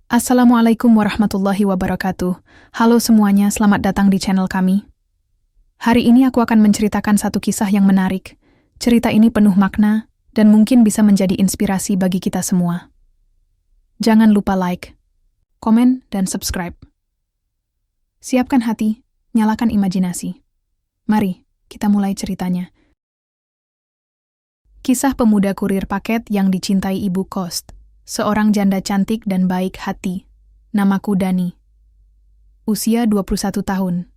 Assalamualaikum warahmatullahi wabarakatuh. Halo semuanya, selamat datang di channel kami. Hari ini aku akan menceritakan satu kisah yang menarik. Cerita ini penuh makna dan mungkin bisa menjadi inspirasi bagi kita semua. Jangan lupa like, komen, dan subscribe. Siapkan hati, nyalakan imajinasi. Mari, kita mulai ceritanya. Kisah pemuda kurir paket yang dicintai ibu kos. Seorang janda cantik dan baik hati. Namaku Dani. Usia 21 tahun.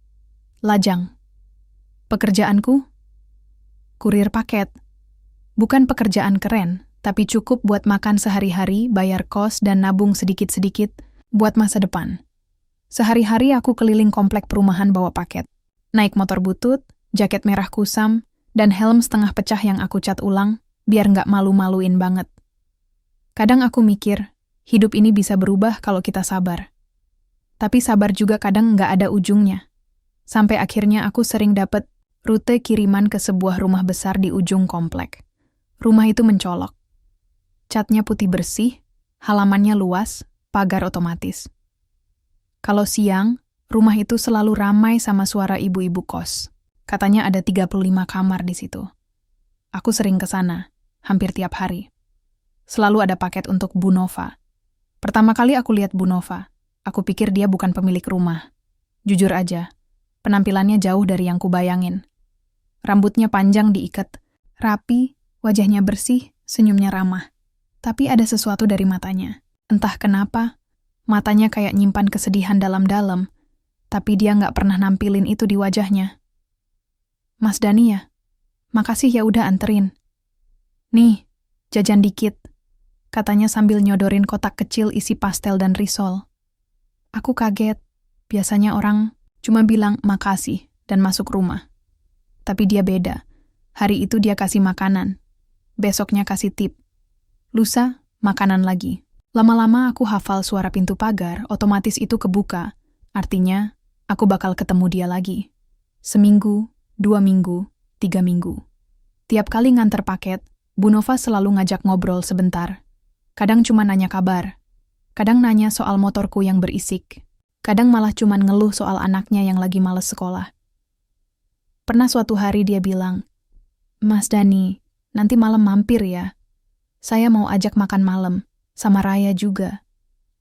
Lajang. Pekerjaanku? Kurir paket. Bukan pekerjaan keren, tapi cukup buat makan sehari-hari, bayar kos, dan nabung sedikit-sedikit buat masa depan. Sehari-hari aku keliling komplek perumahan bawa paket. Naik motor butut, jaket merah kusam, dan helm setengah pecah yang aku cat ulang, biar nggak malu-maluin banget. Kadang aku mikir, hidup ini bisa berubah kalau kita sabar. Tapi sabar juga kadang nggak ada ujungnya. Sampai akhirnya aku sering dapat rute kiriman ke sebuah rumah besar di ujung komplek. Rumah itu mencolok. Catnya putih bersih, halamannya luas, pagar otomatis. Kalau siang, rumah itu selalu ramai sama suara ibu-ibu kos. Katanya ada 35 kamar di situ. Aku sering ke sana, hampir tiap hari. Selalu ada paket untuk Bu Nova. Pertama kali aku lihat Bu Nova, aku pikir dia bukan pemilik rumah. Jujur aja, penampilannya jauh dari yang kubayangin. Rambutnya panjang diikat, rapi, wajahnya bersih, senyumnya ramah. Tapi ada sesuatu dari matanya. Entah kenapa, matanya kayak nyimpan kesedihan dalam-dalam, tapi dia nggak pernah nampilin itu di wajahnya. Mas Dani ya? Makasih ya udah anterin. Nih, jajan dikit. Katanya sambil nyodorin kotak kecil isi pastel dan risol. Aku kaget. Biasanya orang cuma bilang makasih dan masuk rumah. Tapi dia beda. Hari itu dia kasih makanan. Besoknya kasih tip. Lusa, makanan lagi. Lama-lama aku hafal suara pintu pagar, otomatis itu kebuka. Artinya, aku bakal ketemu dia lagi. Seminggu, 2 minggu, 3 minggu. Tiap kali nganter paket, Bu Nova selalu ngajak ngobrol sebentar. Kadang cuma nanya kabar. Kadang nanya soal motorku yang berisik. Kadang malah cuma ngeluh soal anaknya yang lagi males sekolah. Pernah suatu hari dia bilang, Mas Dani, nanti malam mampir ya. Saya mau ajak makan malam, sama Raya juga.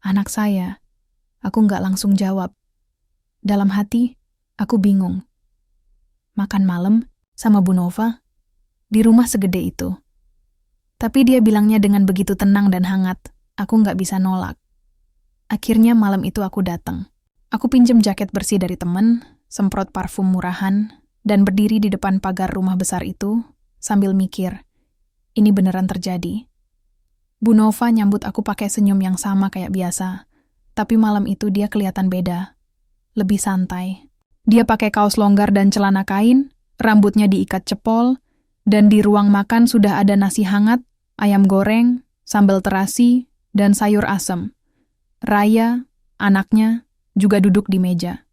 Anak saya. Aku nggak langsung jawab. Dalam hati, aku bingung. Makan malam sama Bu Nova? Di rumah segede itu. Tapi dia bilangnya dengan begitu tenang dan hangat, aku nggak bisa nolak. Akhirnya malam itu aku datang. Aku pinjem jaket bersih dari temen, semprot parfum murahan, dan berdiri di depan pagar rumah besar itu, sambil mikir, ini beneran terjadi. Bu Nova nyambut aku pakai senyum yang sama kayak biasa, tapi malam itu dia kelihatan beda, lebih santai. Dia pakai kaos longgar dan celana kain, rambutnya diikat cepol, dan di ruang makan sudah ada nasi hangat, ayam goreng, sambal terasi, dan sayur asem. Raya, anaknya, juga duduk di meja.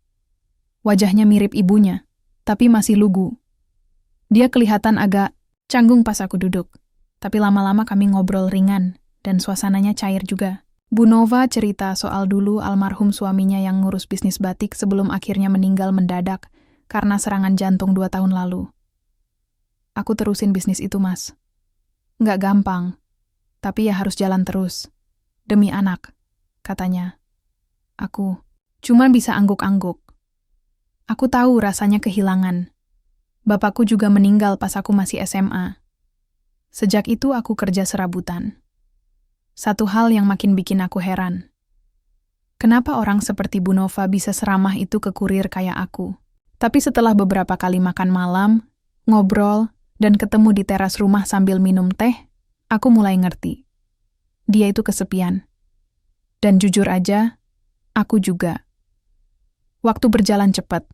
Wajahnya mirip ibunya, tapi masih lugu. Dia kelihatan agak canggung pas aku duduk, tapi lama-lama kami ngobrol ringan, dan suasananya cair juga. Bu Nova cerita soal dulu almarhum suaminya yang ngurus bisnis batik sebelum akhirnya meninggal mendadak karena serangan jantung 2 tahun lalu. Aku terusin bisnis itu, Mas. Nggak gampang, tapi ya harus jalan terus. Demi anak, katanya. Aku cuma bisa angguk-angguk. Aku tahu rasanya kehilangan. Bapakku juga meninggal pas aku masih SMA. Sejak itu aku kerja serabutan. Satu hal yang makin bikin aku heran. Kenapa orang seperti Bu Nova bisa seramah itu ke kurir kayak aku? Tapi setelah beberapa kali makan malam, ngobrol, dan ketemu di teras rumah sambil minum teh, aku mulai ngerti. Dia itu kesepian. Dan jujur aja, aku juga. Waktu berjalan cepat.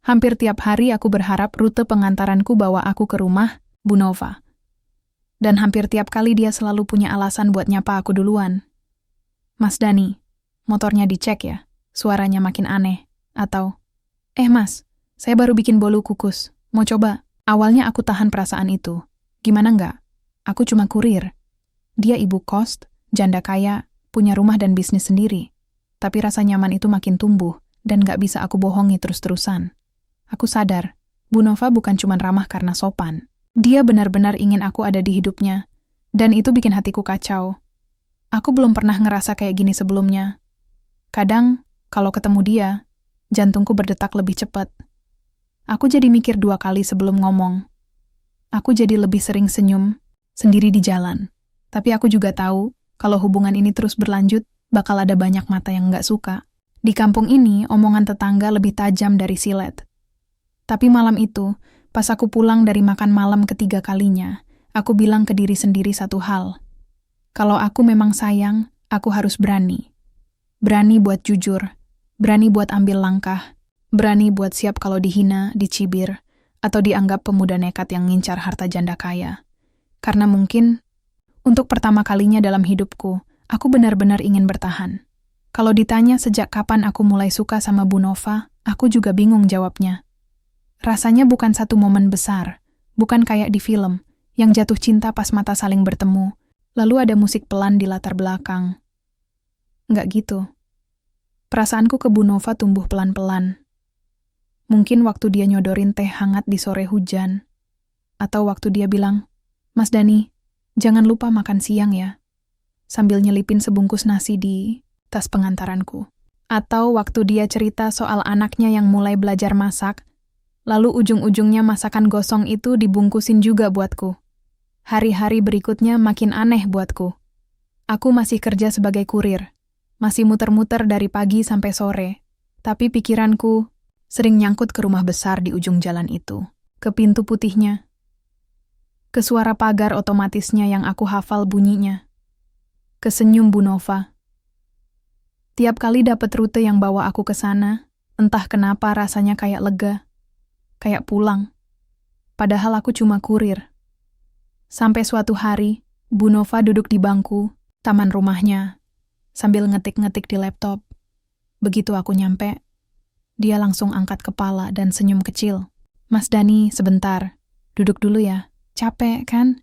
Hampir tiap hari aku berharap rute pengantaranku bawa aku ke rumah Bu Nova. Dan hampir tiap kali dia selalu punya alasan buat nyapa aku duluan. Mas Dani, motornya dicek ya, suaranya makin aneh. Atau, Mas, saya baru bikin bolu kukus, mau coba? Awalnya aku tahan perasaan itu. Gimana nggak? Aku cuma kurir. Dia ibu kos, janda kaya, punya rumah dan bisnis sendiri. Tapi rasa nyaman itu makin tumbuh, dan gak bisa aku bohongi terus-terusan. Aku sadar, Bu Nova bukan cuma ramah karena sopan. Dia benar-benar ingin aku ada di hidupnya, dan itu bikin hatiku kacau. Aku belum pernah ngerasa kayak gini sebelumnya. Kadang, kalau ketemu dia, jantungku berdetak lebih cepat. Aku jadi mikir 2 kali sebelum ngomong. Aku jadi lebih sering senyum, sendiri di jalan. Tapi aku juga tahu, kalau hubungan ini terus berlanjut, bakal ada banyak mata yang gak suka. Di kampung ini, omongan tetangga lebih tajam dari silet. Tapi malam itu, pas aku pulang dari makan malam ketiga kalinya, aku bilang ke diri sendiri satu hal. Kalau aku memang sayang, aku harus berani. Berani buat jujur, berani buat ambil langkah, berani buat siap kalau dihina, dicibir, atau dianggap pemuda nekat yang ngincar harta janda kaya. Karena mungkin, untuk pertama kalinya dalam hidupku, aku benar-benar ingin bertahan. Kalau ditanya sejak kapan aku mulai suka sama Bu Nova, aku juga bingung jawabnya. Rasanya bukan satu momen besar, bukan kayak di film, yang jatuh cinta pas mata saling bertemu, lalu ada musik pelan di latar belakang. Nggak gitu. Perasaanku ke Bu Nova tumbuh pelan-pelan. Mungkin waktu dia nyodorin teh hangat di sore hujan, atau waktu dia bilang, "Mas Dani, jangan lupa makan siang ya," sambil nyelipin sebungkus nasi di tas pengantaranku. Atau waktu dia cerita soal anaknya yang mulai belajar masak, lalu ujung-ujungnya masakan gosong itu dibungkusin juga buatku. Hari-hari berikutnya makin aneh buatku. Aku masih kerja sebagai kurir, masih muter-muter dari pagi sampai sore, tapi pikiranku sering nyangkut ke rumah besar di ujung jalan itu, ke pintu putihnya, ke suara pagar otomatisnya yang aku hafal bunyinya, ke senyum Bu Nova. Tiap kali dapat rute yang bawa aku ke sana, entah kenapa rasanya kayak lega. Kayak pulang. Padahal aku cuma kurir. Sampai suatu hari, Bu Nova duduk di bangku, taman rumahnya, sambil ngetik-ngetik di laptop. Begitu aku nyampe, dia langsung angkat kepala dan senyum kecil. "Mas Dani, sebentar. Duduk dulu ya. Capek, kan?"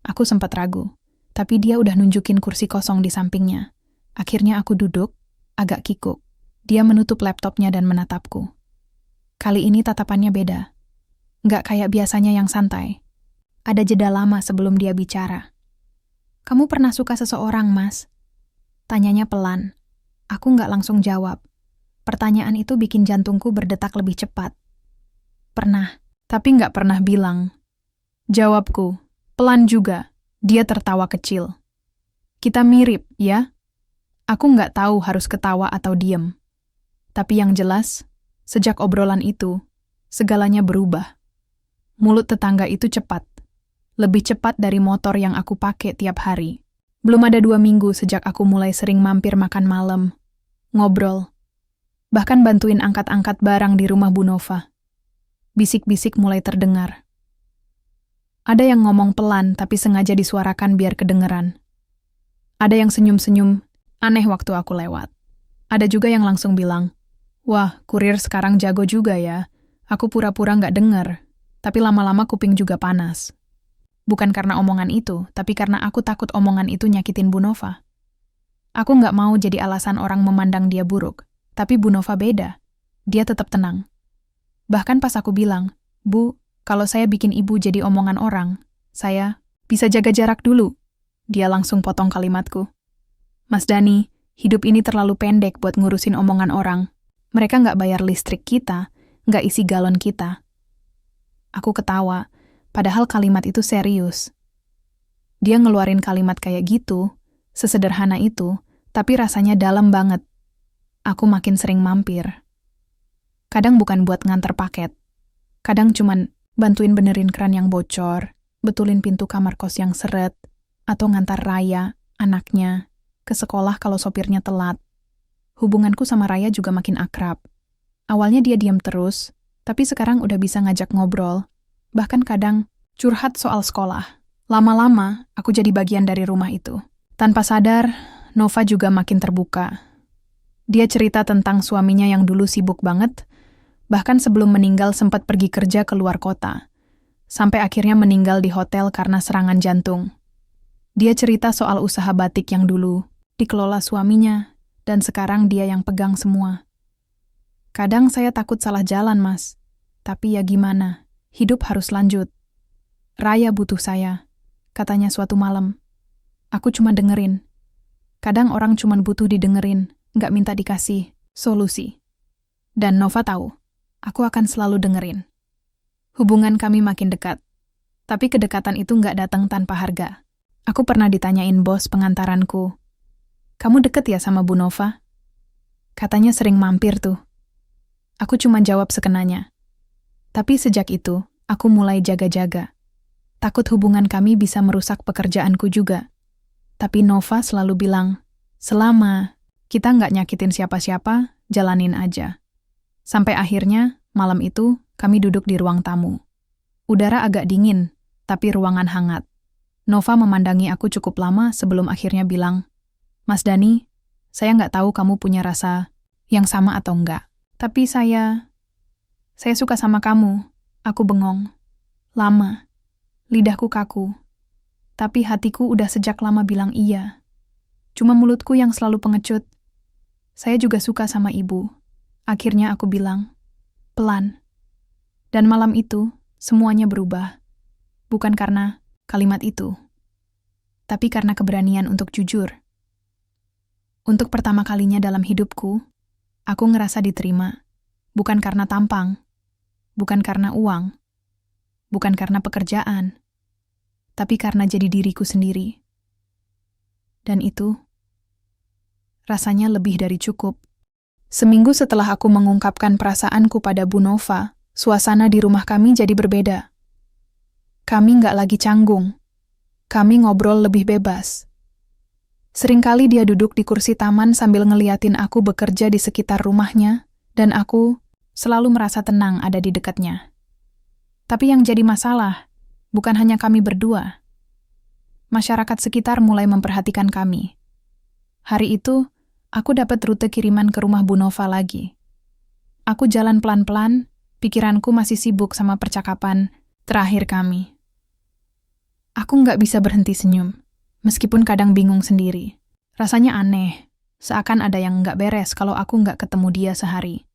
Aku sempat ragu, tapi dia udah nunjukin kursi kosong di sampingnya. Akhirnya aku duduk, agak kikuk. Dia menutup laptopnya dan menatapku. Kali ini tatapannya beda. Nggak kayak biasanya yang santai. Ada jeda lama sebelum dia bicara. "Kamu pernah suka seseorang, Mas?" Tanyanya pelan. Aku nggak langsung jawab. Pertanyaan itu bikin jantungku berdetak lebih cepat. "Pernah, tapi nggak pernah bilang." Jawabku, pelan juga. Dia tertawa kecil. "Kita mirip, ya?" Aku nggak tahu harus ketawa atau diem. Tapi yang jelas, sejak obrolan itu, segalanya berubah. Mulut tetangga itu cepat. Lebih cepat dari motor yang aku pakai tiap hari. Belum ada 2 minggu sejak aku mulai sering mampir makan malam, ngobrol, bahkan bantuin angkat-angkat barang di rumah Bu Nova. Bisik-bisik mulai terdengar. Ada yang ngomong pelan tapi sengaja disuarakan biar kedengeran. Ada yang senyum-senyum, aneh waktu aku lewat. Ada juga yang langsung bilang, "Wah, kurir sekarang jago juga ya. Aku pura-pura nggak denger, tapi lama-lama kuping juga panas." Bukan karena omongan itu, tapi karena aku takut omongan itu nyakitin Bu Nova. Aku nggak mau jadi alasan orang memandang dia buruk, tapi Bu Nova beda. Dia tetap tenang. Bahkan pas aku bilang, "Bu, kalau saya bikin ibu jadi omongan orang, saya bisa jaga jarak dulu." Dia langsung potong kalimatku. "Mas Dani, hidup ini terlalu pendek buat ngurusin omongan orang. Mereka nggak bayar listrik kita, nggak isi galon kita." Aku ketawa, padahal kalimat itu serius. Dia ngeluarin kalimat kayak gitu, sesederhana itu, tapi rasanya dalam banget. Aku makin sering mampir. Kadang bukan buat nganter paket. Kadang cuman bantuin benerin keran yang bocor, betulin pintu kamar kos yang seret, atau ngantar Raya, anaknya, ke sekolah kalau sopirnya telat. Hubunganku sama Raya juga makin akrab. Awalnya dia diam terus, tapi sekarang udah bisa ngajak ngobrol. Bahkan kadang curhat soal sekolah. Lama-lama, aku jadi bagian dari rumah itu. Tanpa sadar, Nova juga makin terbuka. Dia cerita tentang suaminya yang dulu sibuk banget, bahkan sebelum meninggal sempat pergi kerja ke luar kota. Sampai akhirnya meninggal di hotel karena serangan jantung. Dia cerita soal usaha batik yang dulu dikelola suaminya, dan sekarang dia yang pegang semua. Kadang saya takut salah jalan, Mas. Tapi ya gimana, hidup harus lanjut. Raya butuh saya, katanya suatu malam. Aku cuma dengerin. Kadang orang cuma butuh didengerin, nggak minta dikasih solusi. Dan Nova tahu, aku akan selalu dengerin. Hubungan kami makin dekat. Tapi kedekatan itu nggak datang tanpa harga. Aku pernah ditanyain bos pengantaranku, "Kamu deket ya sama Bu Nova?" Katanya sering mampir tuh. Aku cuma jawab sekenanya. Tapi sejak itu, aku mulai jaga-jaga. Takut hubungan kami bisa merusak pekerjaanku juga. Tapi Nova selalu bilang, selama kita nggak nyakitin siapa-siapa, jalanin aja. Sampai akhirnya, malam itu, kami duduk di ruang tamu. Udara agak dingin, tapi ruangan hangat. Nova memandangi aku cukup lama sebelum akhirnya bilang, "Mas Dani, saya nggak tahu kamu punya rasa yang sama atau enggak. Tapi saya suka sama kamu." Aku bengong. Lama. Lidahku kaku. Tapi hatiku udah sejak lama bilang iya. Cuma mulutku yang selalu pengecut. Saya juga suka sama ibu. Akhirnya aku bilang, pelan. Dan malam itu, semuanya berubah. Bukan karena kalimat itu, tapi karena keberanian untuk jujur. Untuk pertama kalinya dalam hidupku, aku ngerasa diterima. Bukan karena tampang, bukan karena uang, bukan karena pekerjaan, tapi karena jadi diriku sendiri. Dan itu, rasanya lebih dari cukup. Seminggu setelah aku mengungkapkan perasaanku pada Bu Nova, suasana di rumah kami jadi berbeda. Kami nggak lagi canggung. Kami ngobrol lebih bebas. Seringkali dia duduk di kursi taman sambil ngeliatin aku bekerja di sekitar rumahnya, dan aku selalu merasa tenang ada di dekatnya. Tapi yang jadi masalah, bukan hanya kami berdua. Masyarakat sekitar mulai memperhatikan kami. Hari itu, aku dapat rute kiriman ke rumah Bu Nova lagi. Aku jalan pelan-pelan, pikiranku masih sibuk sama percakapan terakhir kami. Aku nggak bisa berhenti senyum, meskipun kadang bingung sendiri. Rasanya aneh, seakan ada yang nggak beres kalau aku nggak ketemu dia sehari.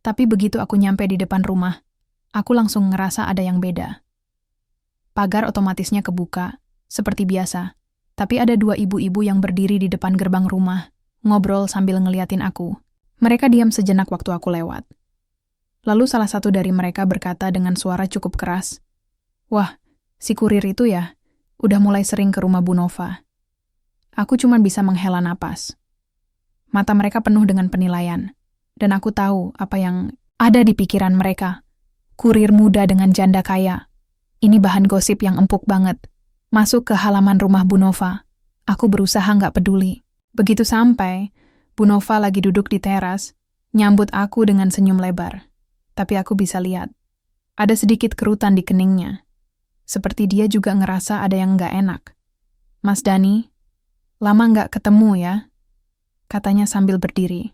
Tapi begitu aku nyampe di depan rumah, aku langsung ngerasa ada yang beda. Pagar otomatisnya kebuka, seperti biasa. Tapi ada dua ibu-ibu yang berdiri di depan gerbang rumah, ngobrol sambil ngeliatin aku. Mereka diam sejenak waktu aku lewat. Lalu salah satu dari mereka berkata dengan suara cukup keras, "Wah, si kurir itu ya, udah mulai sering ke rumah Bu Nova." Aku cuma bisa menghela napas. Mata mereka penuh dengan penilaian, dan aku tahu apa yang ada di pikiran mereka. Kurir muda dengan janda kaya. Ini bahan gosip yang empuk banget. Masuk ke halaman rumah Bu Nova. Aku berusaha nggak peduli. Begitu sampai, Bu Nova lagi duduk di teras, nyambut aku dengan senyum lebar. Tapi aku bisa lihat, ada sedikit kerutan di keningnya. Seperti dia juga ngerasa ada yang nggak enak. "Mas Dani, lama nggak ketemu ya?" Katanya sambil berdiri.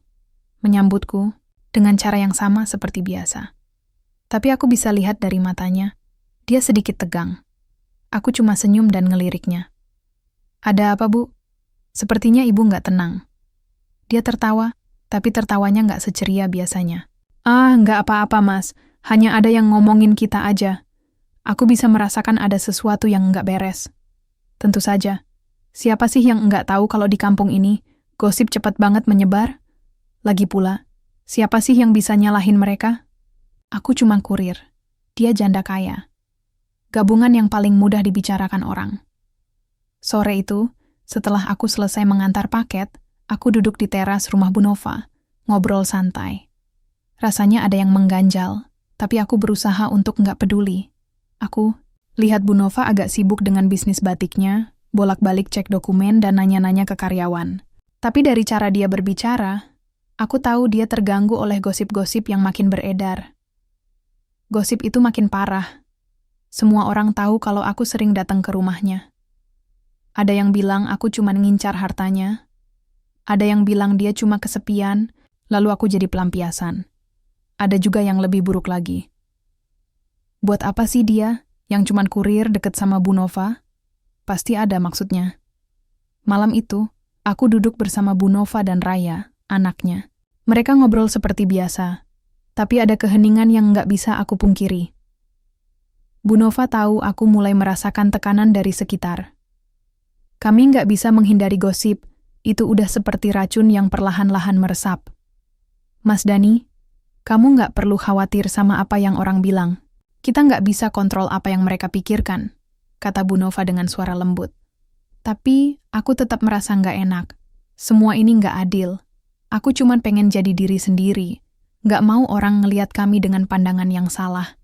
Menyambutku dengan cara yang sama seperti biasa. Tapi aku bisa lihat dari matanya, dia sedikit tegang. Aku cuma senyum dan ngeliriknya. "Ada apa, Bu?" Sepertinya ibu nggak tenang. Dia tertawa, tapi tertawanya nggak seceria biasanya. "Ah, nggak apa-apa, Mas. Hanya ada yang ngomongin kita aja. Aku bisa merasakan ada sesuatu yang nggak beres." Tentu saja. Siapa sih yang nggak tahu kalau di kampung ini gosip cepat banget menyebar? Lagi pula, siapa sih yang bisa nyalahin mereka? Aku cuma kurir. Dia janda kaya. Gabungan yang paling mudah dibicarakan orang. Sore itu, setelah aku selesai mengantar paket, aku duduk di teras rumah Bu Nova, ngobrol santai. Rasanya ada yang mengganjal, tapi aku berusaha untuk nggak peduli. Aku lihat Bu Nova agak sibuk dengan bisnis batiknya, bolak-balik cek dokumen dan nanya-nanya ke karyawan. Tapi dari cara dia berbicara, aku tahu dia terganggu oleh gosip-gosip yang makin beredar. Gosip itu makin parah. Semua orang tahu kalau aku sering datang ke rumahnya. Ada yang bilang aku cuma ngincar hartanya. Ada yang bilang dia cuma kesepian, lalu aku jadi pelampiasan. Ada juga yang lebih buruk lagi. Buat apa sih dia yang cuma kurir deket sama Bu Nova? Pasti ada maksudnya. Malam itu, Aku duduk bersama Bu Nova dan Raya, anaknya. Mereka ngobrol seperti biasa, tapi ada keheningan yang nggak bisa aku pungkiri. Bu Nova tahu aku mulai merasakan tekanan dari sekitar. Kami nggak bisa menghindari gosip, itu udah seperti racun yang perlahan-lahan meresap. Mas Dani, kamu nggak perlu khawatir sama apa yang orang bilang. Kita nggak bisa kontrol apa yang mereka pikirkan, kata Bu Nova dengan suara lembut. Tapi aku tetap merasa nggak enak. Semua ini nggak adil. Aku cuman pengen jadi diri sendiri. Nggak mau orang ngelihat kami dengan pandangan yang salah.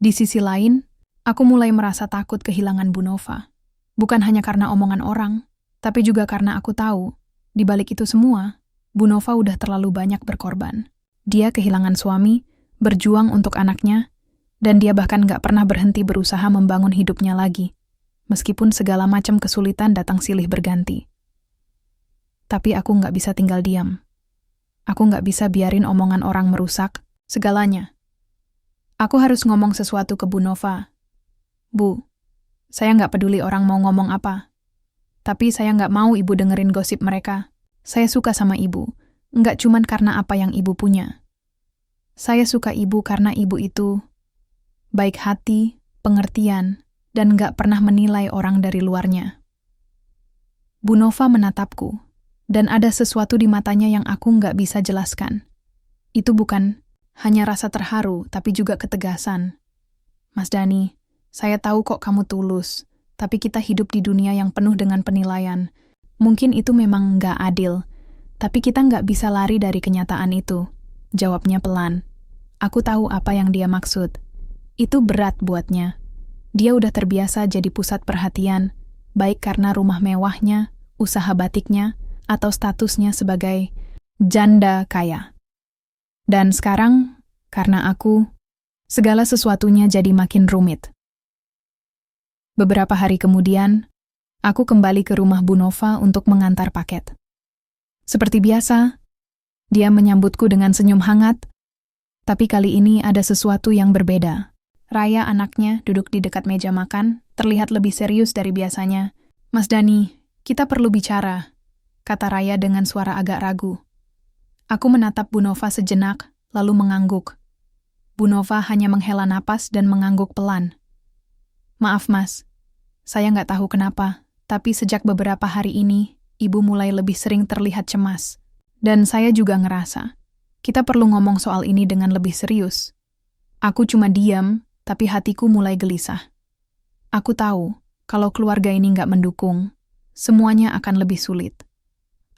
Di sisi lain, aku mulai merasa takut kehilangan Bu Nova. Bukan hanya karena omongan orang, tapi juga karena aku tahu, di balik itu semua, Bu Nova udah terlalu banyak berkorban. Dia kehilangan suami, berjuang untuk anaknya, dan dia bahkan nggak pernah berhenti berusaha membangun hidupnya lagi, meskipun segala macam kesulitan datang silih berganti. Tapi aku nggak bisa tinggal diam. Aku nggak bisa biarin omongan orang merusak segalanya. Aku harus ngomong sesuatu ke Bu Nova. Bu, saya nggak peduli orang mau ngomong apa. Tapi saya nggak mau ibu dengerin gosip mereka. Saya suka sama ibu, nggak cuman karena apa yang ibu punya. Saya suka ibu karena ibu itu baik hati, pengertian, dan nggak pernah menilai orang dari luarnya. Bu Nova menatapku, dan ada sesuatu di matanya yang aku nggak bisa jelaskan. Itu bukan hanya rasa terharu, tapi juga ketegasan. Mas Dani, saya tahu kok kamu tulus, tapi kita hidup di dunia yang penuh dengan penilaian. Mungkin itu memang nggak adil, tapi kita nggak bisa lari dari kenyataan itu. Jawabnya pelan. Aku tahu apa yang dia maksud. Itu berat buatnya. Dia udah terbiasa jadi pusat perhatian, baik karena rumah mewahnya, usaha batiknya, atau statusnya sebagai janda kaya. Dan sekarang, karena aku, segala sesuatunya jadi makin rumit. Beberapa hari kemudian, aku kembali ke rumah Bu Nova untuk mengantar paket. Seperti biasa, dia menyambutku dengan senyum hangat, tapi kali ini ada sesuatu yang berbeda. Raya, anaknya, duduk di dekat meja makan, terlihat lebih serius dari biasanya. Mas Dani, kita perlu bicara, kata Raya dengan suara agak ragu. Aku menatap Bu Nova sejenak, lalu mengangguk. Bu Nova hanya menghela napas dan mengangguk pelan. Maaf mas, saya nggak tahu kenapa, tapi sejak beberapa hari ini, ibu mulai lebih sering terlihat cemas. Dan saya juga ngerasa, kita perlu ngomong soal ini dengan lebih serius. Aku cuma diam, tapi hatiku mulai gelisah. Aku tahu, kalau keluarga ini nggak mendukung, semuanya akan lebih sulit.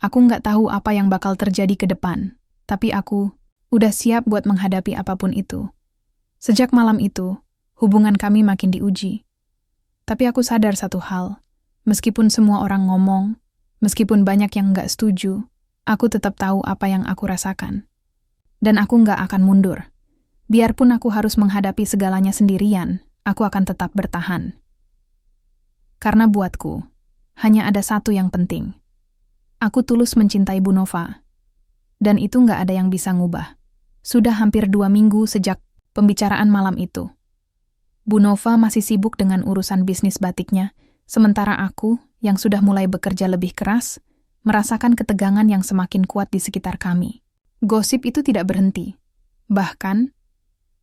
Aku nggak tahu apa yang bakal terjadi ke depan, tapi aku udah siap buat menghadapi apapun itu. Sejak malam itu, hubungan kami makin diuji. Tapi aku sadar satu hal, meskipun semua orang ngomong, meskipun banyak yang nggak setuju, aku tetap tahu apa yang aku rasakan. Dan aku nggak akan mundur. Biarpun aku harus menghadapi segalanya sendirian, aku akan tetap bertahan. Karena buatku, hanya ada satu yang penting. Aku tulus mencintai Bu Nova. Dan itu nggak ada yang bisa ngubah. Sudah hampir 2 minggu sejak pembicaraan malam itu. Bu Nova masih sibuk dengan urusan bisnis batiknya, sementara aku, yang sudah mulai bekerja lebih keras, merasakan ketegangan yang semakin kuat di sekitar kami. Gosip itu tidak berhenti. Bahkan,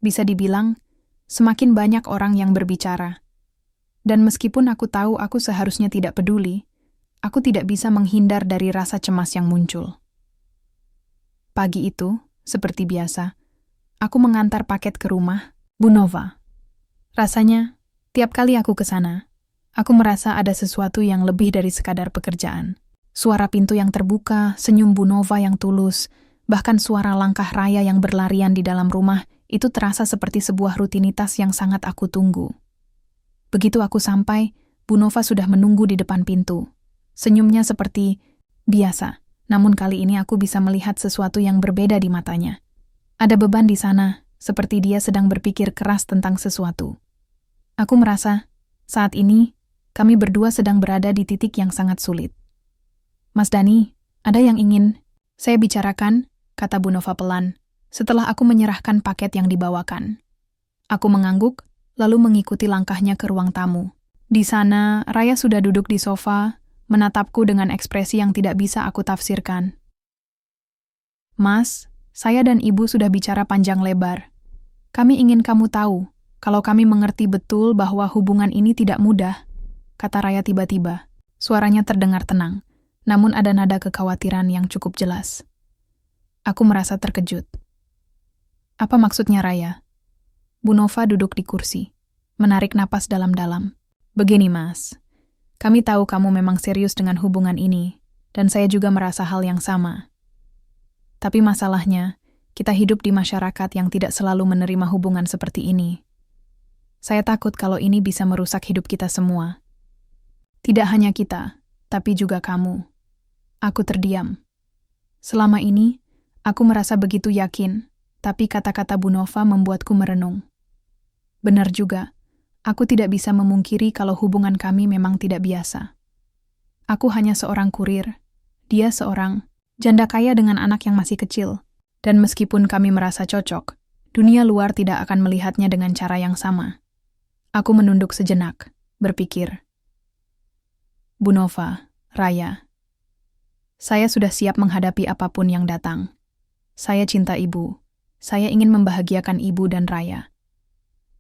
bisa dibilang, semakin banyak orang yang berbicara. Dan meskipun aku tahu aku seharusnya tidak peduli, aku tidak bisa menghindar dari rasa cemas yang muncul. Pagi itu, seperti biasa, aku mengantar paket ke rumah Bu Nova. Rasanya, tiap kali aku ke sana, aku merasa ada sesuatu yang lebih dari sekadar pekerjaan. Suara pintu yang terbuka, senyum Bu Nova yang tulus, bahkan suara langkah Raya yang berlarian di dalam rumah, itu terasa seperti sebuah rutinitas yang sangat aku tunggu. Begitu aku sampai, Bu Nova sudah menunggu di depan pintu. Senyumnya seperti biasa, namun kali ini aku bisa melihat sesuatu yang berbeda di matanya. Ada beban di sana, seperti dia sedang berpikir keras tentang sesuatu. Aku merasa, saat ini, kami berdua sedang berada di titik yang sangat sulit. Mas Dani, ada yang ingin saya bicarakan, kata Bu Nova pelan, setelah aku menyerahkan paket yang dibawakan. Aku mengangguk, lalu mengikuti langkahnya ke ruang tamu. Di sana, Raya sudah duduk di sofa, menatapku dengan ekspresi yang tidak bisa aku tafsirkan. Mas, saya dan Ibu sudah bicara panjang lebar. Kami ingin kamu tahu, kalau kami mengerti betul bahwa hubungan ini tidak mudah, kata Raya tiba-tiba. Suaranya terdengar tenang, namun ada nada kekhawatiran yang cukup jelas. Aku merasa terkejut. Apa maksudnya, Raya? Bu Nova duduk di kursi, menarik napas dalam-dalam. Begini, Mas. Kami tahu kamu memang serius dengan hubungan ini, dan saya juga merasa hal yang sama. Tapi masalahnya, kita hidup di masyarakat yang tidak selalu menerima hubungan seperti ini. Saya takut kalau ini bisa merusak hidup kita semua. Tidak hanya kita, tapi juga kamu. Aku terdiam. Selama ini, aku merasa begitu yakin, tapi kata-kata Bu Nova membuatku merenung. Benar juga. Aku tidak bisa memungkiri kalau hubungan kami memang tidak biasa. Aku hanya seorang kurir, dia seorang janda kaya dengan anak yang masih kecil, dan meskipun kami merasa cocok, dunia luar tidak akan melihatnya dengan cara yang sama. Aku menunduk sejenak, berpikir. Bu Nova, Raya, saya sudah siap menghadapi apapun yang datang. Saya cinta Ibu, saya ingin membahagiakan Ibu dan Raya.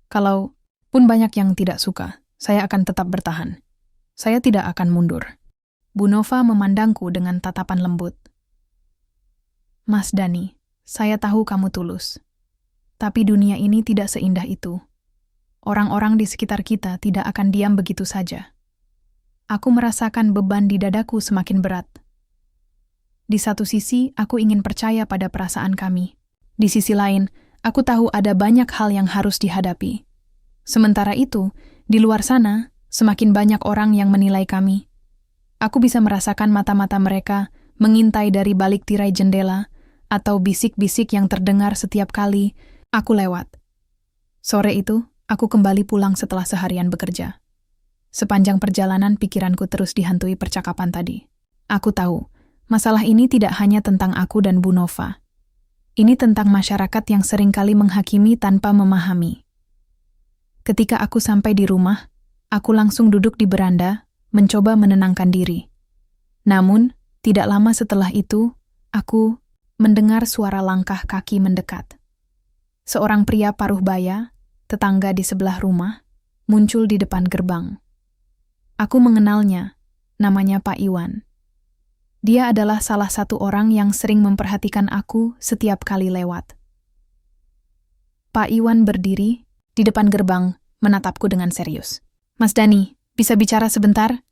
Kalau pun banyak yang tidak suka, saya akan tetap bertahan. Saya tidak akan mundur. Bu Nova memandangku dengan tatapan lembut. Mas Dani, saya tahu kamu tulus. Tapi dunia ini tidak seindah itu. Orang-orang di sekitar kita tidak akan diam begitu saja. Aku merasakan beban di dadaku semakin berat. Di satu sisi, aku ingin percaya pada perasaan kami. Di sisi lain, aku tahu ada banyak hal yang harus dihadapi. Sementara itu, di luar sana, semakin banyak orang yang menilai kami. Aku bisa merasakan mata-mata mereka mengintai dari balik tirai jendela atau bisik-bisik yang terdengar setiap kali aku lewat. Sore itu, aku kembali pulang setelah seharian bekerja. Sepanjang perjalanan pikiranku terus dihantui percakapan tadi. Aku tahu, masalah ini tidak hanya tentang aku dan Bu Nova. Ini tentang masyarakat yang seringkali menghakimi tanpa memahami. Ketika aku sampai di rumah, aku langsung duduk di beranda, mencoba menenangkan diri. Namun, tidak lama setelah itu, aku mendengar suara langkah kaki mendekat. Seorang pria paruh baya, tetangga di sebelah rumah, muncul di depan gerbang. Aku mengenalnya, namanya Pak Iwan. Dia adalah salah satu orang yang sering memperhatikan aku setiap kali lewat. Pak Iwan berdiri di depan gerbang, menatapku dengan serius. Mas Dani, bisa bicara sebentar?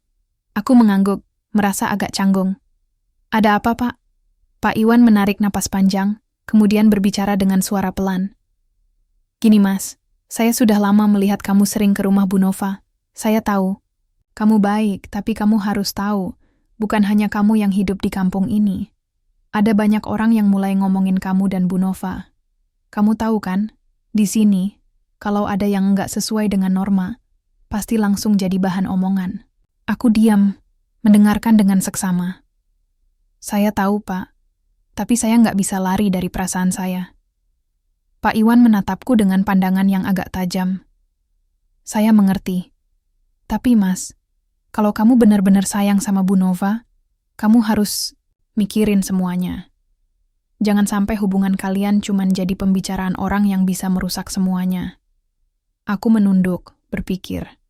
Aku mengangguk, merasa agak canggung. Ada apa, Pak? Pak Iwan menarik napas panjang, kemudian berbicara dengan suara pelan. Gini, Mas, saya sudah lama melihat kamu sering ke rumah Bu Nova. Saya tahu, kamu baik, tapi kamu harus tahu, bukan hanya kamu yang hidup di kampung ini. Ada banyak orang yang mulai ngomongin kamu dan Bu Nova. Kamu tahu kan, di sini, kalau ada yang nggak sesuai dengan norma, pasti langsung jadi bahan omongan. Aku diam, mendengarkan dengan seksama. Saya tahu, Pak, tapi saya nggak bisa lari dari perasaan saya. Pak Iwan menatapku dengan pandangan yang agak tajam. Saya mengerti. Tapi, Mas, kalau kamu benar-benar sayang sama Bu Nova, kamu harus mikirin semuanya. Jangan sampai hubungan kalian cuma jadi pembicaraan orang yang bisa merusak semuanya. Aku menunduk, berpikir.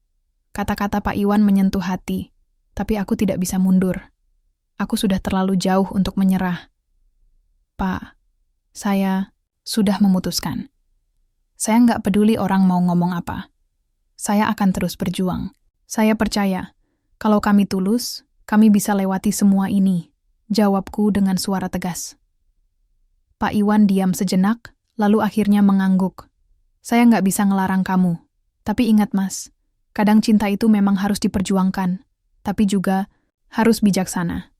Kata-kata Pak Iwan menyentuh hati, tapi aku tidak bisa mundur. Aku sudah terlalu jauh untuk menyerah. Pak, saya sudah memutuskan. Saya nggak peduli orang mau ngomong apa. Saya akan terus berjuang. Saya percaya, kalau kami tulus, kami bisa lewati semua ini, jawabku dengan suara tegas. Pak Iwan diam sejenak, lalu akhirnya mengangguk. Saya nggak bisa ngelarang kamu. Tapi ingat, Mas, kadang cinta itu memang harus diperjuangkan, tapi juga harus bijaksana.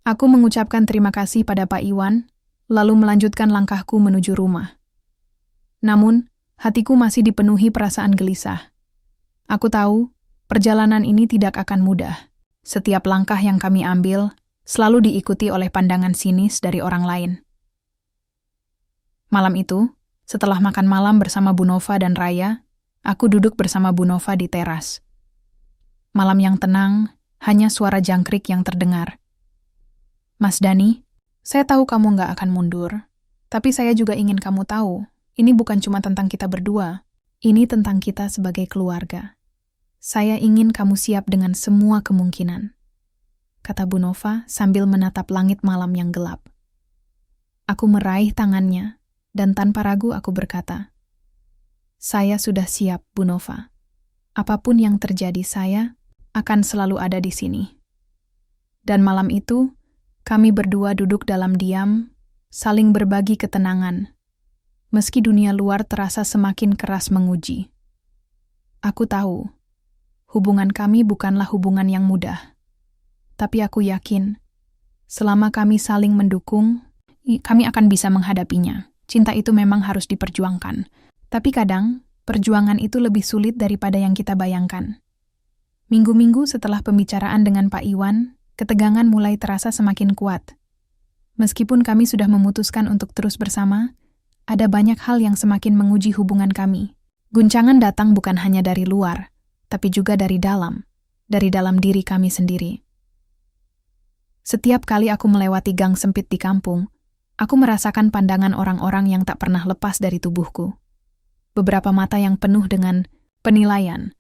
Aku mengucapkan terima kasih pada Pak Iwan, lalu melanjutkan langkahku menuju rumah. Namun, hatiku masih dipenuhi perasaan gelisah. Aku tahu, perjalanan ini tidak akan mudah. Setiap langkah yang kami ambil selalu diikuti oleh pandangan sinis dari orang lain. Malam itu, setelah makan malam bersama Bu Nova dan Raya, aku duduk bersama Bu Nova di teras. Malam yang tenang, Hanya suara jangkrik yang terdengar. Mas Dani, saya tahu kamu nggak akan mundur. Tapi saya juga ingin kamu tahu, ini bukan cuma tentang kita berdua. Ini tentang kita sebagai keluarga. Saya ingin kamu siap dengan semua kemungkinan, kata Bu Nova sambil menatap langit malam yang gelap. Aku meraih tangannya, dan tanpa ragu aku berkata, saya sudah siap, Bu Nova. Apapun yang terjadi, saya akan selalu ada di sini. Dan malam itu, kami berdua duduk dalam diam, saling berbagi ketenangan, meski dunia luar terasa semakin keras menguji. Aku tahu, hubungan kami bukanlah hubungan yang mudah. Tapi aku yakin, selama kami saling mendukung, kami akan bisa menghadapinya. Cinta itu memang harus diperjuangkan. Tapi kadang, perjuangan itu lebih sulit daripada yang kita bayangkan. Minggu-minggu setelah pembicaraan dengan Pak Iwan, ketegangan mulai terasa semakin kuat. Meskipun kami sudah memutuskan untuk terus bersama, ada banyak hal yang semakin menguji hubungan kami. Guncangan datang bukan hanya dari luar, tapi juga dari dalam diri kami sendiri. Setiap kali aku melewati gang sempit di kampung, aku merasakan pandangan orang-orang yang tak pernah lepas dari tubuhku. Beberapa mata yang penuh dengan penilaian,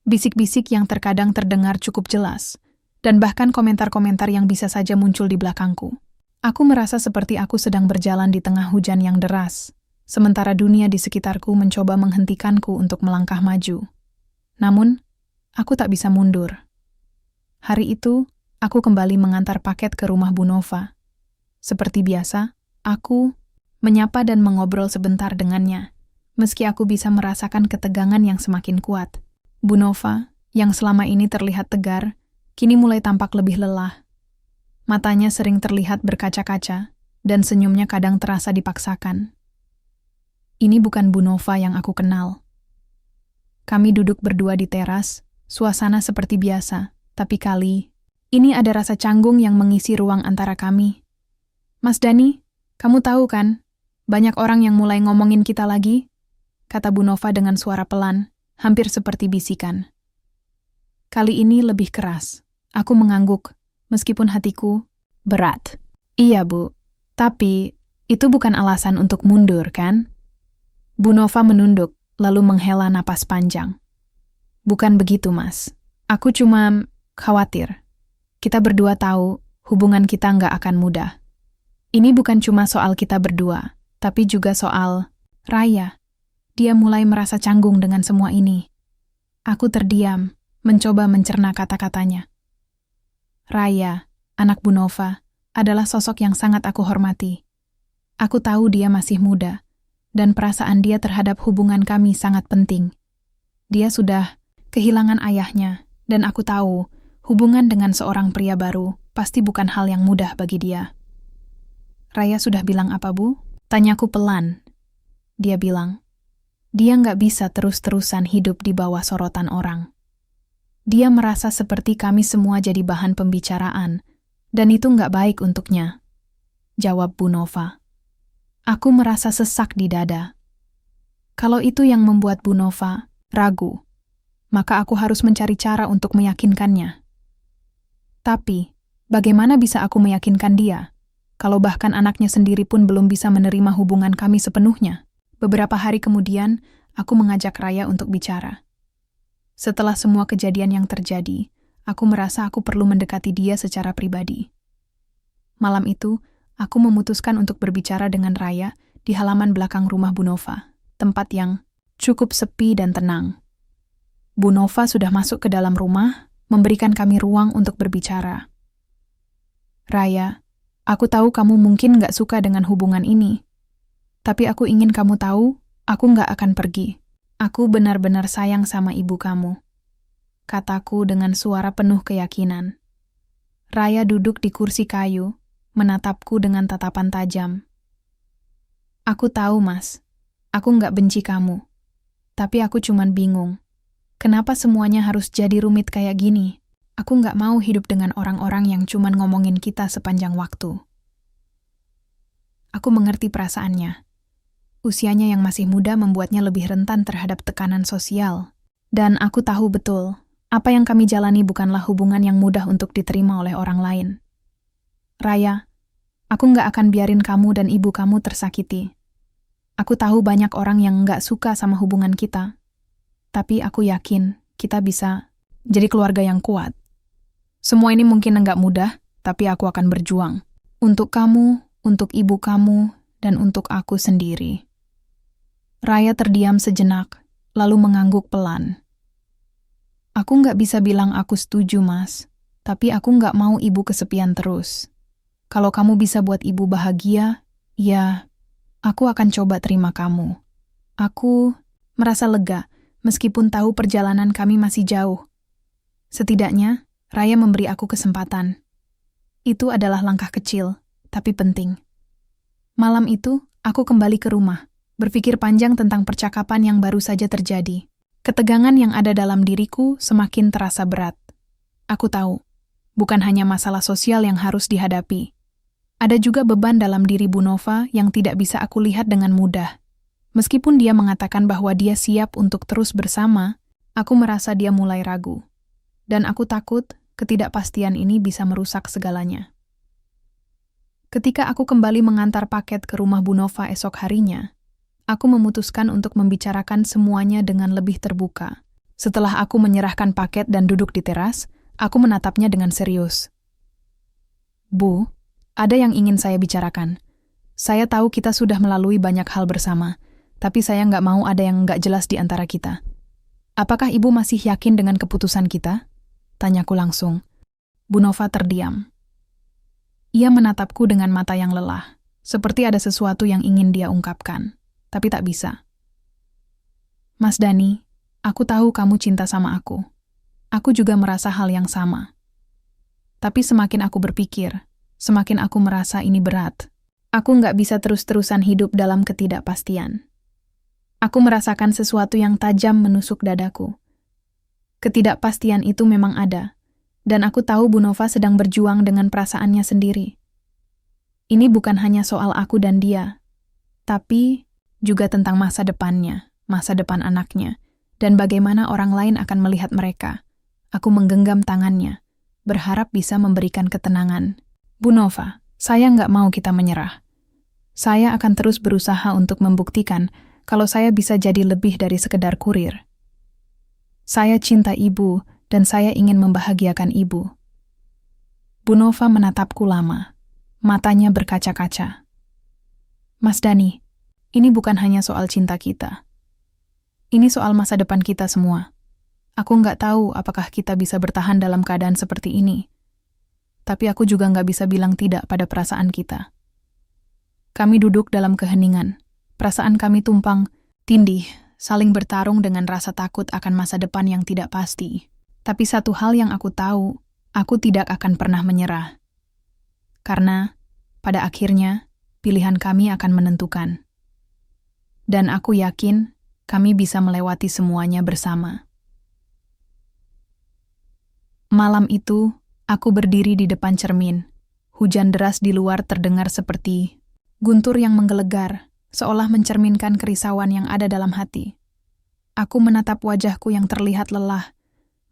bisik-bisik yang terkadang terdengar cukup jelas, dan bahkan komentar-komentar yang bisa saja muncul di belakangku. Aku merasa seperti aku sedang berjalan di tengah hujan yang deras, sementara dunia di sekitarku mencoba menghentikanku untuk melangkah maju. Namun, aku tak bisa mundur. Hari itu, aku kembali mengantar paket ke rumah Bu Nova. Seperti biasa, aku menyapa dan mengobrol sebentar dengannya, meski aku bisa merasakan ketegangan yang semakin kuat. Bu Nova, yang selama ini terlihat tegar, kini mulai tampak lebih lelah. Matanya sering terlihat berkaca-kaca, dan senyumnya kadang terasa dipaksakan. Ini bukan Bu Nova yang aku kenal. Kami duduk berdua di teras, suasana seperti biasa, tapi kali ini ada rasa canggung yang mengisi ruang antara kami. Mas Dani, kamu tahu kan, banyak orang yang mulai ngomongin kita lagi, kata Bu Nova dengan suara pelan, hampir seperti bisikan. Kali ini lebih keras. Aku mengangguk, meskipun hatiku berat. Iya, Bu. Tapi, itu bukan alasan untuk mundur, kan? Bu Nova menunduk, lalu menghela napas panjang. Bukan begitu, Mas. Aku cuma khawatir. Kita berdua tahu hubungan kita nggak akan mudah. Ini bukan cuma soal kita berdua, tapi juga soal Raya. Dia mulai merasa canggung dengan semua ini. Aku terdiam, mencoba mencerna kata-katanya. Raya, anak Bu Nova, adalah sosok yang sangat aku hormati. Aku tahu dia masih muda, dan perasaan dia terhadap hubungan kami sangat penting. Dia sudah kehilangan ayahnya, dan aku tahu hubungan dengan seorang pria baru pasti bukan hal yang mudah bagi dia. Raya sudah bilang apa, Bu? Tanyaku pelan. Dia bilang, dia nggak bisa terus-terusan hidup di bawah sorotan orang. Dia merasa seperti kami semua jadi bahan pembicaraan, dan itu nggak baik untuknya. Jawab Bu Nova. Aku merasa sesak di dada. Kalau itu yang membuat Bu Nova ragu, maka aku harus mencari cara untuk meyakinkannya. Tapi, bagaimana bisa aku meyakinkan dia, kalau bahkan anaknya sendiri pun belum bisa menerima hubungan kami sepenuhnya? Beberapa hari kemudian, aku mengajak Raya untuk bicara. Setelah semua kejadian yang terjadi, aku merasa aku perlu mendekati dia secara pribadi. Malam itu, aku memutuskan untuk berbicara dengan Raya di halaman belakang rumah Bu Nova, tempat yang cukup sepi dan tenang. Bu Nova sudah masuk ke dalam rumah, memberikan kami ruang untuk berbicara. Raya, aku tahu kamu mungkin nggak suka dengan hubungan ini. Tapi aku ingin kamu tahu, aku nggak akan pergi. Aku benar-benar sayang sama ibu kamu. Kataku dengan suara penuh keyakinan. Raya duduk di kursi kayu, menatapku dengan tatapan tajam. Aku tahu, Mas. Aku nggak benci kamu. Tapi aku cuman bingung. Kenapa semuanya harus jadi rumit kayak gini? Aku nggak mau hidup dengan orang-orang yang cuman ngomongin kita sepanjang waktu. Aku mengerti perasaannya. Usianya yang masih muda membuatnya lebih rentan terhadap tekanan sosial. Dan aku tahu betul Apa yang kami jalani bukanlah hubungan yang mudah untuk diterima oleh orang lain. Raya, aku nggak akan biarin kamu dan ibu kamu tersakiti. Aku tahu banyak orang yang nggak suka sama hubungan kita. Tapi aku yakin kita bisa jadi keluarga yang kuat. Semua ini mungkin nggak mudah, tapi aku akan berjuang. Untuk kamu, untuk ibu kamu, dan untuk aku sendiri. Raya terdiam sejenak, lalu mengangguk pelan. Aku nggak bisa bilang aku setuju, Mas. Tapi aku nggak mau ibu kesepian terus. Kalau kamu bisa buat ibu bahagia, ya, aku akan coba terima kamu. Aku merasa lega, meskipun tahu perjalanan kami masih jauh. Setidaknya, Raya memberi aku kesempatan. Itu adalah langkah kecil, tapi penting. Malam itu, aku kembali ke rumah, berpikir panjang tentang percakapan yang baru saja terjadi. Ketegangan yang ada dalam diriku semakin terasa berat. Aku tahu, bukan hanya masalah sosial yang harus dihadapi. Ada juga beban dalam diri Bu Nova yang tidak bisa aku lihat dengan mudah. Meskipun dia mengatakan bahwa dia siap untuk terus bersama, aku merasa dia mulai ragu. Dan aku takut ketidakpastian ini bisa merusak segalanya. Ketika aku kembali mengantar paket ke rumah Bu Nova esok harinya, aku memutuskan untuk membicarakan semuanya dengan lebih terbuka. Setelah aku menyerahkan paket dan duduk di teras, aku menatapnya dengan serius. Bu, ada yang ingin saya bicarakan. Saya tahu kita sudah melalui banyak hal bersama, tapi saya nggak mau ada yang nggak jelas di antara kita. Apakah ibu masih yakin dengan keputusan kita? Tanyaku langsung. Bu Nova terdiam. Ia menatapku dengan mata yang lelah, seperti ada sesuatu yang ingin dia ungkapkan. Tapi tak bisa. Mas Dani, aku tahu kamu cinta sama aku. Aku juga merasa hal yang sama. Tapi semakin aku berpikir, semakin aku merasa ini berat. Aku nggak bisa terus-terusan hidup dalam ketidakpastian. Aku merasakan sesuatu yang tajam menusuk dadaku. Ketidakpastian itu memang ada, dan aku tahu Bu Nova sedang berjuang dengan perasaannya sendiri. Ini bukan hanya soal aku dan dia, tapi juga tentang masa depannya, masa depan anaknya, dan bagaimana orang lain akan melihat mereka. Aku menggenggam tangannya, berharap bisa memberikan ketenangan. Bu Nova, saya nggak mau kita menyerah. Saya akan terus berusaha untuk membuktikan kalau saya bisa jadi lebih dari sekedar kurir. Saya cinta ibu, dan saya ingin membahagiakan ibu. Bu Nova menatapku lama, matanya berkaca-kaca. Mas Dani, ini bukan hanya soal cinta kita. Ini soal masa depan kita semua. Aku nggak tahu apakah kita bisa bertahan dalam keadaan seperti ini. Tapi aku juga nggak bisa bilang tidak pada perasaan kita. Kami duduk dalam keheningan. Perasaan kami tumpang, tindih, saling bertarung dengan rasa takut akan masa depan yang tidak pasti. Tapi satu hal yang aku tahu, aku tidak akan pernah menyerah. Karena, pada akhirnya, pilihan kami akan menentukan. Dan aku yakin kami bisa melewati semuanya bersama. Malam itu, aku berdiri di depan cermin. Hujan deras di luar terdengar seperti guntur yang menggelegar, seolah mencerminkan kerisauan yang ada dalam hati. Aku menatap wajahku yang terlihat lelah,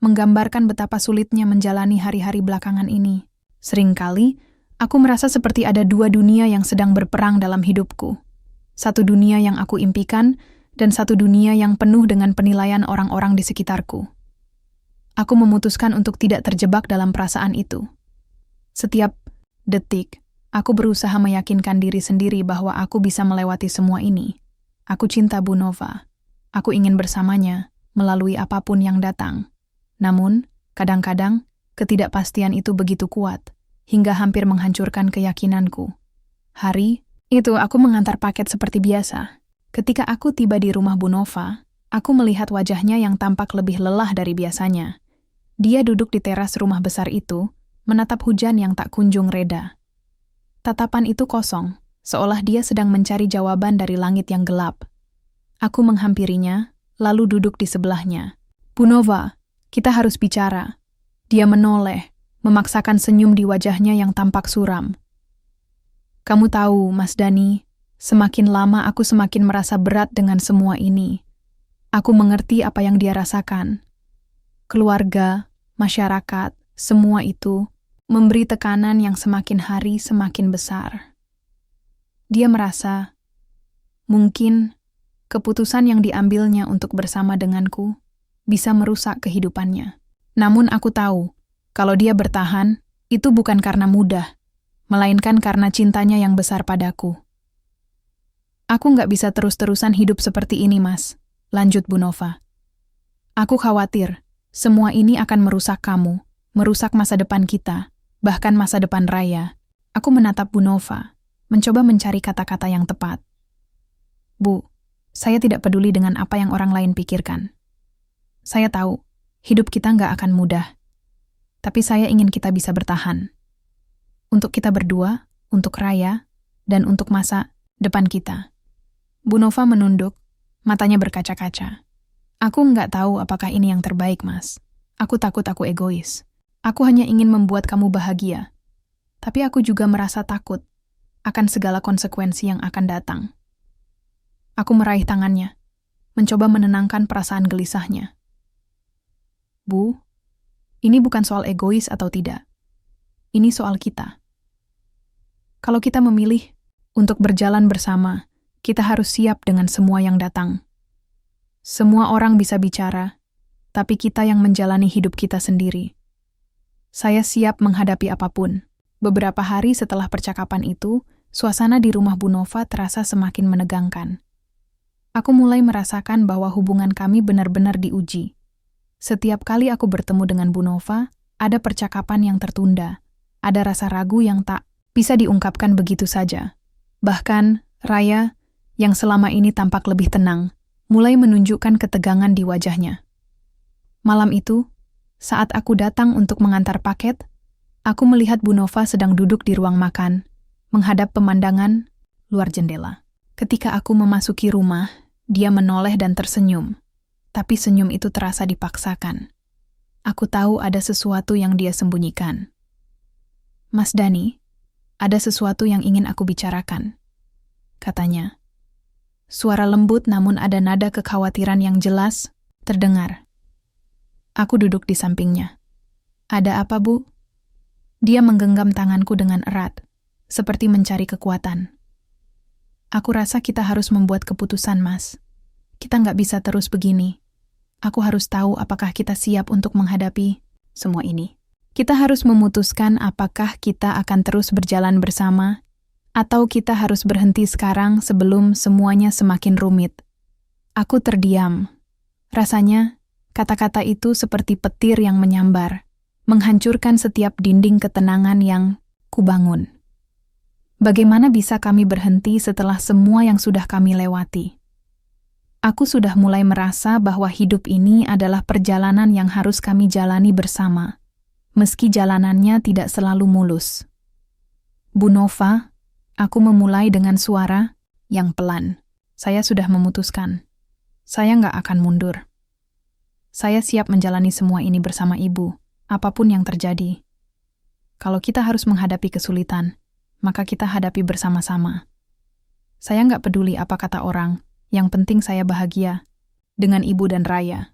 menggambarkan betapa sulitnya menjalani hari-hari belakangan ini. Seringkali, aku merasa seperti ada dua dunia yang sedang berperang dalam hidupku. Satu dunia yang aku impikan, dan satu dunia yang penuh dengan penilaian orang-orang di sekitarku. Aku memutuskan untuk tidak terjebak dalam perasaan itu. Setiap detik, aku berusaha meyakinkan diri sendiri bahwa aku bisa melewati semua ini. Aku cinta Bu Nova. Aku ingin bersamanya, melalui apapun yang datang. Namun, kadang-kadang, ketidakpastian itu begitu kuat, hingga hampir menghancurkan keyakinanku. Hari itu aku mengantar paket seperti biasa. Ketika aku tiba di rumah Bu Nova, aku melihat wajahnya yang tampak lebih lelah dari biasanya. Dia duduk di teras rumah besar itu, menatap hujan yang tak kunjung reda. Tatapan itu kosong, seolah dia sedang mencari jawaban dari langit yang gelap. Aku menghampirinya, lalu duduk di sebelahnya. Bu Nova, kita harus bicara. Dia menoleh, memaksakan senyum di wajahnya yang tampak suram. Kamu tahu, Mas Dani, semakin lama aku semakin merasa berat dengan semua ini. Aku mengerti apa yang dia rasakan. keluarga, masyarakat, semua itu memberi tekanan yang semakin hari semakin besar. Dia merasa mungkin keputusan yang diambilnya untuk bersama denganku bisa merusak kehidupannya. Namun aku tahu, kalau dia bertahan, itu bukan karena mudah, melainkan karena cintanya yang besar padaku. Aku nggak bisa terus-terusan hidup seperti ini, Mas, lanjut Bu Nova. Aku khawatir, semua ini akan merusak kamu, merusak masa depan kita, bahkan masa depan Raya. Aku menatap Bu Nova, mencoba mencari kata-kata yang tepat. Bu, saya tidak peduli dengan apa yang orang lain pikirkan. Saya tahu, hidup kita nggak akan mudah. Tapi saya ingin kita bisa bertahan. Untuk kita berdua, untuk Raya, dan untuk masa depan kita. Bu Nova menunduk, matanya berkaca-kaca. Aku nggak tahu apakah ini yang terbaik, Mas. Aku takut aku egois. Aku hanya ingin membuat kamu bahagia. Tapi aku juga merasa takut akan segala konsekuensi yang akan datang. Aku meraih tangannya, mencoba menenangkan perasaan gelisahnya. Bu, ini bukan soal egois atau tidak. Ini soal kita. Kalau kita memilih untuk berjalan bersama, kita harus siap dengan semua yang datang. Semua orang bisa bicara, tapi kita yang menjalani hidup kita sendiri. Saya siap menghadapi apapun. Beberapa hari setelah percakapan itu, suasana di rumah Bu Nova terasa semakin menegangkan. Aku mulai merasakan bahwa hubungan kami benar-benar diuji. Setiap kali aku bertemu dengan Bu Nova, ada percakapan yang tertunda. Ada rasa ragu yang tak bisa diungkapkan begitu saja. Bahkan, Raya, yang selama ini tampak lebih tenang, mulai menunjukkan ketegangan di wajahnya. Malam itu, saat aku datang untuk mengantar paket, aku melihat Bu Nova sedang duduk di ruang makan, menghadap pemandangan luar jendela. Ketika aku memasuki rumah, dia menoleh dan tersenyum. Tapi senyum itu terasa dipaksakan. Aku tahu ada sesuatu yang dia sembunyikan. Mas Dani, ada sesuatu yang ingin aku bicarakan, katanya. Suara lembut namun ada nada kekhawatiran yang jelas terdengar. Aku duduk di sampingnya. Ada apa, Bu? Dia menggenggam tanganku dengan erat, seperti mencari kekuatan. Aku rasa kita harus membuat keputusan, Mas. Kita nggak bisa terus begini. Aku harus tahu apakah kita siap untuk menghadapi semua ini. Kita harus memutuskan apakah kita akan terus berjalan bersama, atau kita harus berhenti sekarang sebelum semuanya semakin rumit. Aku terdiam. Rasanya, kata-kata itu seperti petir yang menyambar, menghancurkan setiap dinding ketenangan yang kubangun. Bagaimana bisa kami berhenti setelah semua yang sudah kami lewati? Aku sudah mulai merasa bahwa hidup ini adalah perjalanan yang harus kami jalani bersama, meski jalanannya tidak selalu mulus. Bu Nova, aku memulai dengan suara yang pelan. Saya sudah memutuskan. Saya nggak akan mundur. Saya siap menjalani semua ini bersama Ibu, apapun yang terjadi. Kalau kita harus menghadapi kesulitan, maka kita hadapi bersama-sama. Saya nggak peduli apa kata orang, yang penting saya bahagia dengan Ibu dan Raya.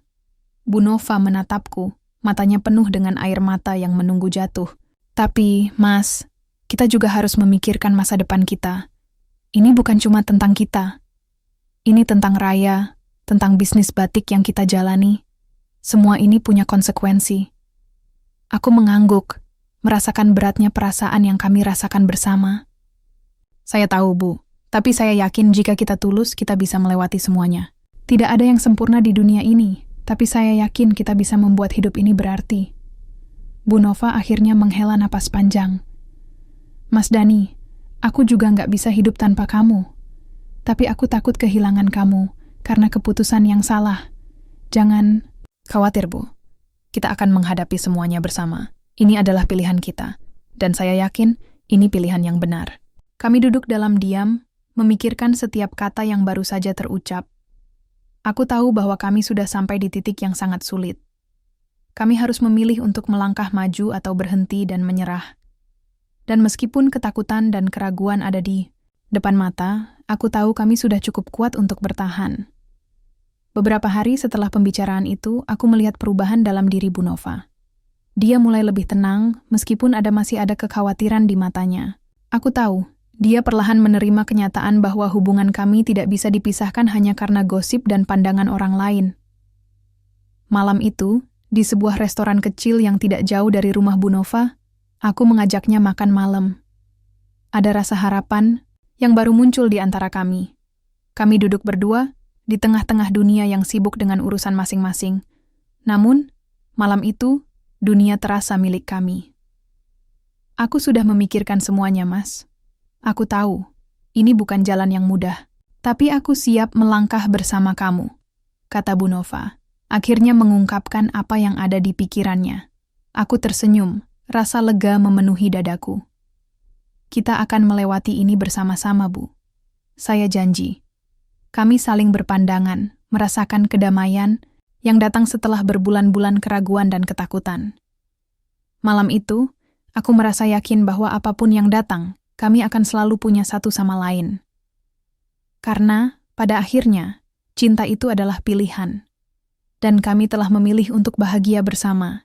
Bu Nova menatapku, matanya penuh dengan air mata yang menunggu jatuh. Tapi, Mas, kita juga harus memikirkan masa depan kita. Ini bukan cuma tentang kita. Ini tentang Raya, tentang bisnis batik yang kita jalani. Semua ini punya konsekuensi. Aku mengangguk, merasakan beratnya perasaan yang kami rasakan bersama. Saya tahu, Bu. Tapi saya yakin jika kita tulus, kita bisa melewati semuanya. Tidak ada yang sempurna di dunia ini, tapi saya yakin kita bisa membuat hidup ini berarti. Bu Nova akhirnya menghela napas panjang. Mas Dani, aku juga nggak bisa hidup tanpa kamu. Tapi aku takut kehilangan kamu, karena keputusan yang salah. Jangan khawatir, Bu. Kita akan menghadapi semuanya bersama. Ini adalah pilihan kita, dan saya yakin ini pilihan yang benar. Kami duduk dalam diam, memikirkan setiap kata yang baru saja terucap. Aku tahu bahwa kami sudah sampai di titik yang sangat sulit. Kami harus memilih untuk melangkah maju atau berhenti dan menyerah. Dan meskipun ketakutan dan keraguan ada di depan mata, aku tahu kami sudah cukup kuat untuk bertahan. Beberapa hari setelah pembicaraan itu, aku melihat perubahan dalam diri Bu Nova. Dia mulai lebih tenang, meskipun masih ada kekhawatiran di matanya. Aku tahu, dia perlahan menerima kenyataan bahwa hubungan kami tidak bisa dipisahkan hanya karena gosip dan pandangan orang lain. Malam itu, di sebuah restoran kecil yang tidak jauh dari rumah Bu Nova, aku mengajaknya makan malam. Ada rasa harapan yang baru muncul di antara kami. Kami duduk berdua di tengah-tengah dunia yang sibuk dengan urusan masing-masing. Namun, malam itu, dunia terasa milik kami. Aku sudah memikirkan semuanya, Mas. Aku tahu, ini bukan jalan yang mudah. Tapi aku siap melangkah bersama kamu, kata Bu Nova. Akhirnya mengungkapkan apa yang ada di pikirannya. Aku tersenyum, rasa lega memenuhi dadaku. Kita akan melewati ini bersama-sama, Bu. Saya janji. Kami saling berpandangan, merasakan kedamaian yang datang setelah berbulan-bulan keraguan dan ketakutan. Malam itu, aku merasa yakin bahwa apapun yang datang, kami akan selalu punya satu sama lain. Karena, pada akhirnya, cinta itu adalah pilihan. Dan kami telah memilih untuk bahagia bersama,